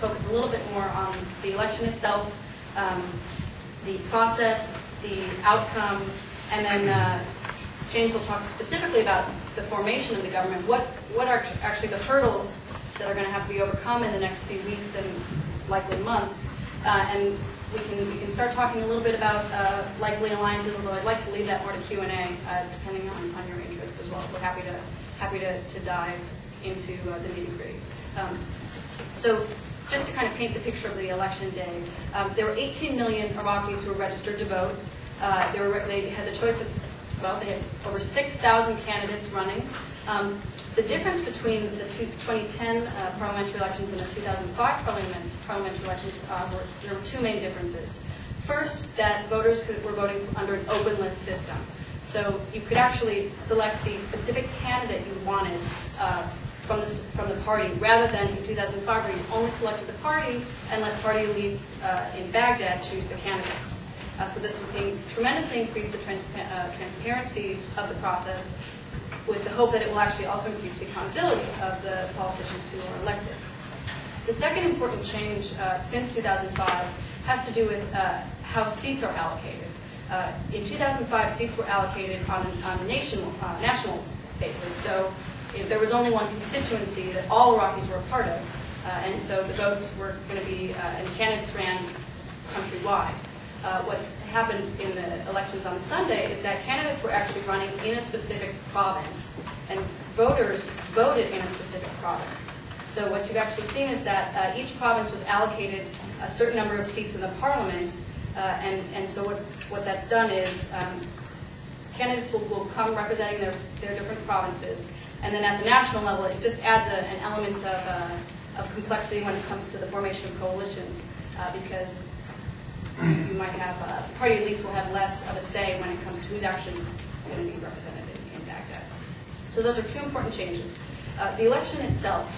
focus a little bit more on the election itself, the process, the outcome, and then James will talk specifically about the formation of the government. What are actually the hurdles that are going to have to be overcome in the next few weeks and likely months, and we can start talking a little bit about likely alliances, although I'd like to leave that more to Q&A, depending on your interest as well. We're happy to dive into the nitty-gritty. So just to kind of paint the picture of the election day, there were 18 million Iraqis who were registered to vote. They had the choice of, well, they had over 6,000 candidates running. The difference between the 2010 parliamentary elections and the 2005 parliamentary elections, there were two main differences. First, that voters were voting under an open list system. So you could actually select the specific candidate you wanted from the party, rather than in 2005 where you only selected the party and let party elites in Baghdad choose the candidates. So this tremendously increased the transparency of the process, with the hope that it will actually also increase the accountability of the politicians who are elected. The second important change since 2005 has to do with how seats are allocated. In 2005, seats were allocated on a national basis. So there was only one constituency that all Iraqis were a part of, and so the votes were going to be, and candidates ran countrywide. What's happened in the elections on Sunday is that candidates were actually running in a specific province, and voters voted in a specific province. So what you've actually seen is that each province was allocated a certain number of seats in the parliament, and so what that's done is candidates will come representing their different provinces, and then at the national level it just adds an element of complexity when it comes to the formation of coalitions, because you might have, party elites will have less of a say when it comes to who's actually going to be represented in Baghdad. So those are two important changes. The election itself,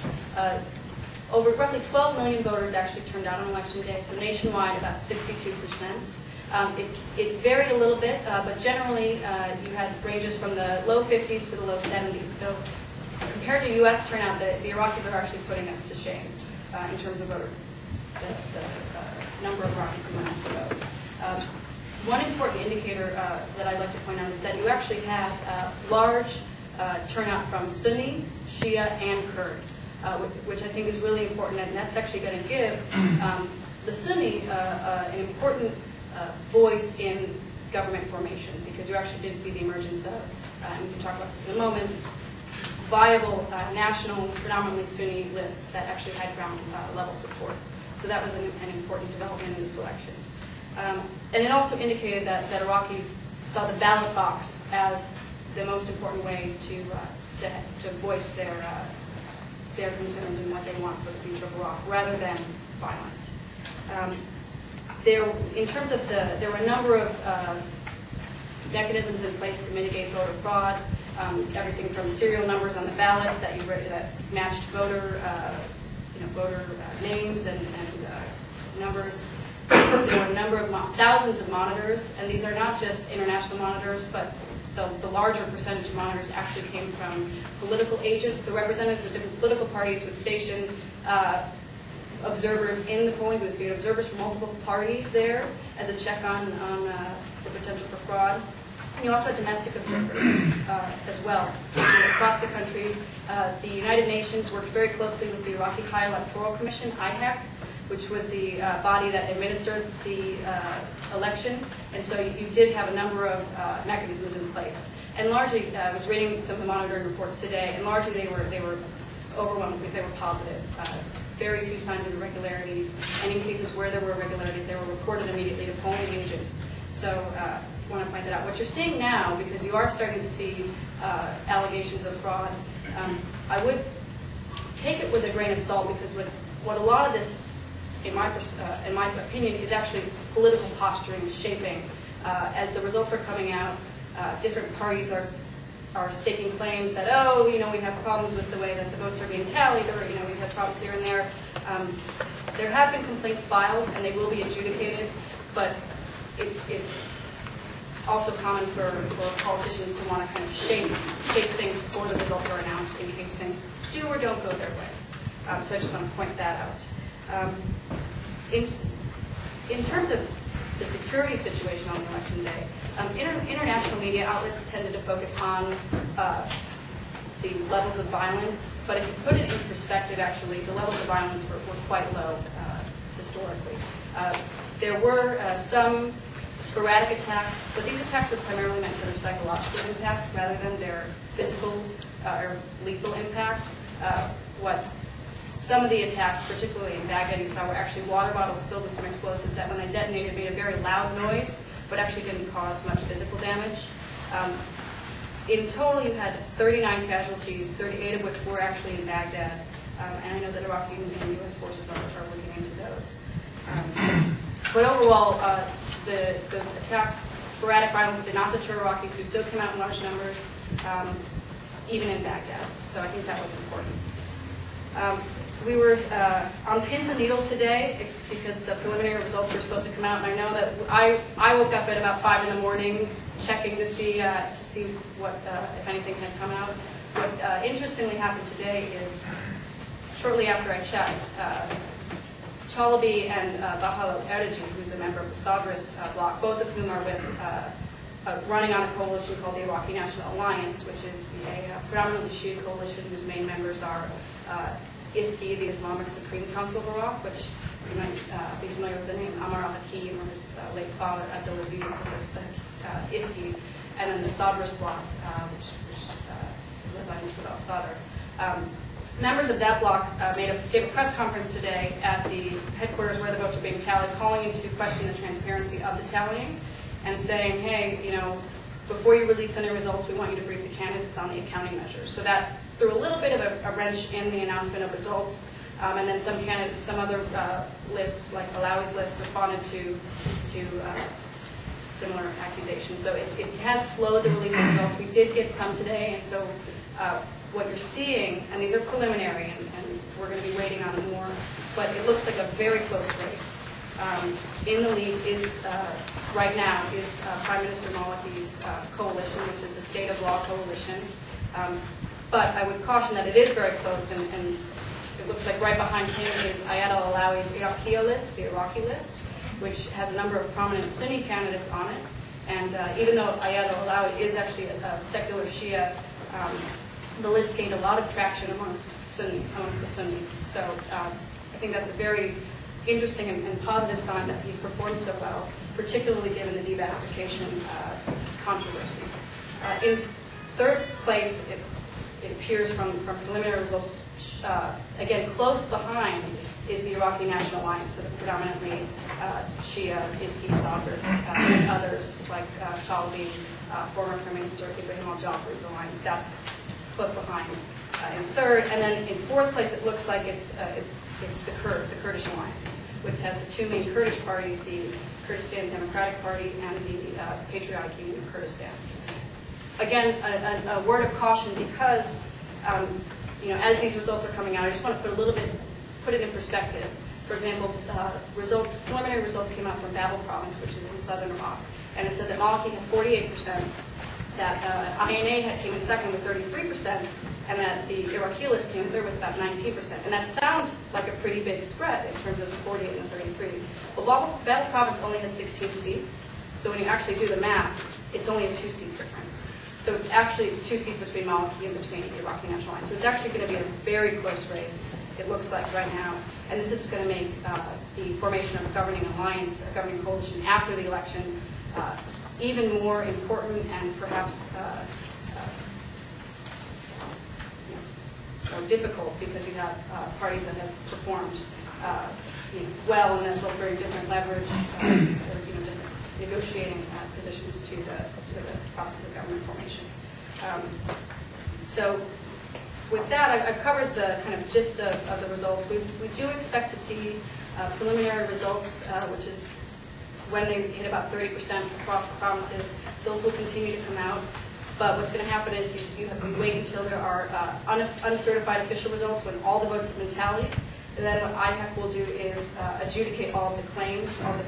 over roughly 12 million voters actually turned out on election day, so nationwide about 62%. It varied a little bit, but generally you had ranges from the low 50s to the low 70s. So compared to U.S. turnout, the Iraqis are actually putting us to shame in terms of voter number of Iraqis who went out to vote. One important indicator that I'd like to point out is that you actually had large turnout from Sunni, Shia, and Kurd, which I think is really important, and that's actually going to give the Sunni an important voice in government formation, because you actually did see the emergence of, and we can talk about this in a moment, viable national, predominantly Sunni lists that actually had ground level support. So that was an important development in this election. And it also indicated that Iraqis saw the ballot box as the most important way to voice their concerns and what they want for the future of Iraq, rather than violence. In terms of there were a number of mechanisms in place to mitigate voter fraud. Everything from serial numbers on the ballots that matched voter names and numbers. There were a number of thousands of monitors, and these are not just international monitors, but the larger percentage of monitors actually came from political agents. So representatives of different political parties would station observers in the polling booth. So you had observers from multiple parties there as a check on the potential for fraud. And you also had domestic observers as well. So across the country, the United Nations worked very closely with the Iraqi High Electoral Commission, IHEC, which was the body that administered the election. And so you did have a number of mechanisms in place. And largely, I was reading some of the monitoring reports today, and largely they were overwhelmed, they were positive. Very few signs of irregularities, and in cases where there were irregularities, they were reported immediately to polling agents. So I want to point that out. What you're seeing now, because you are starting to see allegations of fraud, I would take it with a grain of salt, because what a lot of this, in my opinion, is actually political posturing shaping. As the results are coming out, different parties are staking claims that, oh, we have problems with the way that the votes are being tallied, or we've had problems here and there. There have been complaints filed, and they will be adjudicated, but it's also common for politicians to want to kind of shape things before the results are announced in case things do or don't go their way. So I just want to point that In terms of the security situation on election day, international media outlets tended to focus on the levels of violence, but if you put it in perspective, actually, the levels of violence were quite low historically. There were some sporadic attacks, but these attacks were primarily meant for their psychological impact rather than their physical or lethal impact. Some of the attacks, particularly in Baghdad, you saw were actually water bottles filled with some explosives that when they detonated made a very loud noise, but actually didn't cause much physical damage. In total, you had 39 casualties, 38 of which were actually in Baghdad, and I know that Iraqi and U.S. forces are looking into those. But overall, the attacks, sporadic violence, did not deter Iraqis who still came out in large numbers, even in Baghdad. So I think that was important. We were on pins and needles today because the preliminary results were supposed to come out, and I know that I woke up at about 5 in the morning checking to see what, if anything, had come out. What interestingly happened today is, shortly after I checked, Chalabi and Bahalo Erdoji, who's a member of the Sadrist bloc, both of whom are with running on a coalition called the Iraqi National Alliance, which is a predominantly Shia coalition whose main members are ISKI, the Islamic Supreme Council of Iraq, which you might be familiar with the name, Ammar al-Hakim, or his late father, Abdulaziz, was the ISKI, and then the Sadrist bloc, which is led by Muqtada al-Sadr. Members of that bloc gave a press conference today at the headquarters where the votes were being tallied, calling into question the transparency of the tallying and saying, hey, before you release any results, we want you to brief the candidates on the accounting measures. So that threw a little bit of a wrench in the announcement of results, and then some other lists, like Alawi's list, responded to similar accusations. So it has slowed the release of results. We did get some today, and so what you're seeing, and these are preliminary, and we're going to be waiting on more, but it looks like a very close race. In the lead is, right now, is Prime Minister Maliki's coalition, which is the State of Law Coalition. But I would caution that it is very close, and it looks like right behind him is Ayad al-Alawi's Iraqi list, the Iraqi list, which has a number of prominent Sunni candidates on it. And even though Ayad al-Alawi is actually a secular Shia, the list gained a lot of traction amongst the Sunnis. So I think that's a very interesting and positive sign that he's performed so well, particularly given the de-Ba'athification controversy. In third place, it appears from preliminary results, again, close behind is the Iraqi National Alliance, so the predominantly Shia, ISKI, Sadrist, and others like Chalabi, former Prime Minister Ibrahim al-Jafari's alliance. That's close behind in third. And then in fourth place, it looks like it's the Kurdish alliance, which has the two main Kurdish parties, the Kurdistan Democratic Party and the Patriotic Union of Kurdistan. Again, a word of caution because, as these results are coming out, I just want to put it in perspective. For example, preliminary results came out from Babel province, which is in southern Iraq, and it said that Maliki had 48%, that INA came in second with 33%, and that the Iraqi list came third with about 19%. And that sounds like a pretty big spread in terms of the 48 and the 33. But Babel province only has 16 seats, so when you actually do the math, it's only a 2-seat difference. So it's actually 2 seats between Maliki and between the Iraqi National Alliance. So it's actually going to be a very close race, it looks like right now. And this is going to make the formation of a governing alliance, a governing coalition after the election, even more important and perhaps difficult because you have parties that have performed well and that will bring different leverage or different negotiating positions to the process of government formation. So with that, I've covered the kind of gist of the results. We do expect to see preliminary results, which is when they hit about 30% across the provinces. Those will continue to come out. But what's going to happen is you wait until there are uncertified official results when all the votes have been tallied. And then what IHAC will do is adjudicate all of the claims, all the